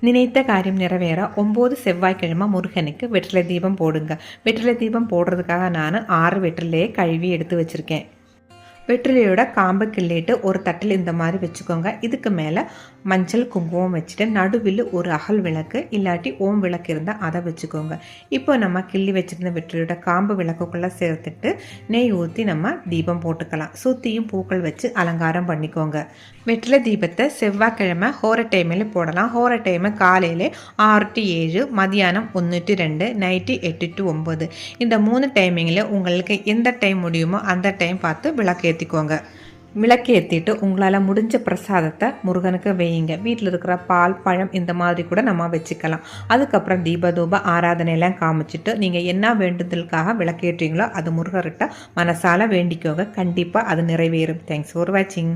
நினைத்த காரியம் நிறைவேற 9 செவ்வாய்க்கிழமை முருகனுக்கு வெற்றிலை தீபம் போடுங்க. வெற்றிலை தீபம் போடுறதுக்காக நான் 6 வெற்றிலையை கழுவி எடுத்து வச்சுருக்கேன். வெற்றிலையோட காம்பை கிள்ளிட்டு ஒரு தட்டில் இந்த மாதிரி வச்சுக்கோங்க. இதுக்கு மேலே மஞ்சள் குங்குமம் வச்சுட்டு நடுவில் ஒரு அகல் விளக்கு இல்லாட்டி ஓம் விளக்கு இருந்தால் அதை வச்சுக்கோங்க. இப்போ நம்ம கிள்ளி வச்சுருந்த வெற்றிலையோட காம்பு விளக்குக்குள்ளே சேர்த்துட்டு நெய் ஊற்றி நம்ம தீபம் போட்டுக்கலாம். சுற்றியும் பூக்கள் வச்சு அலங்காரம் பண்ணிக்கோங்க. வெற்றிலை தீபத்தை செவ்வாய்க்கிழமை ஹோர டைமில் போடலாம். ஹோர டைமு காலையில் 6 to 7, மதியானம் 1 to 2, நைட்டு 8 to 9. இந்த 3 டைமிங்கில் உங்களுக்கு எந்த டைம் முடியுமோ அந்த டைம் பார்த்து விளக்கு ஏற்றிக்கோங்க. விளக்கு ஏற்றிட்டு உங்களால் முடிஞ்ச பிரசாதத்தை முருகனுக்கு வையுங்க. வீட்டில் இருக்கிற பால் பழம் இந்த மாதிரி கூட நம்ம வச்சுக்கலாம். அதுக்கப்புறம் தீப ஆராதனையெல்லாம் காமிச்சிட்டு நீங்கள் என்ன வேண்டுதலுக்காக விளக்கு ஏற்றீங்களோ அது முருகர்கிட்ட மனசால வேண்டிக்கோங்க. கண்டிப்பாக அது நிறைவேறும். தேங்க்ஸ் ஃபார் வாட்சிங்.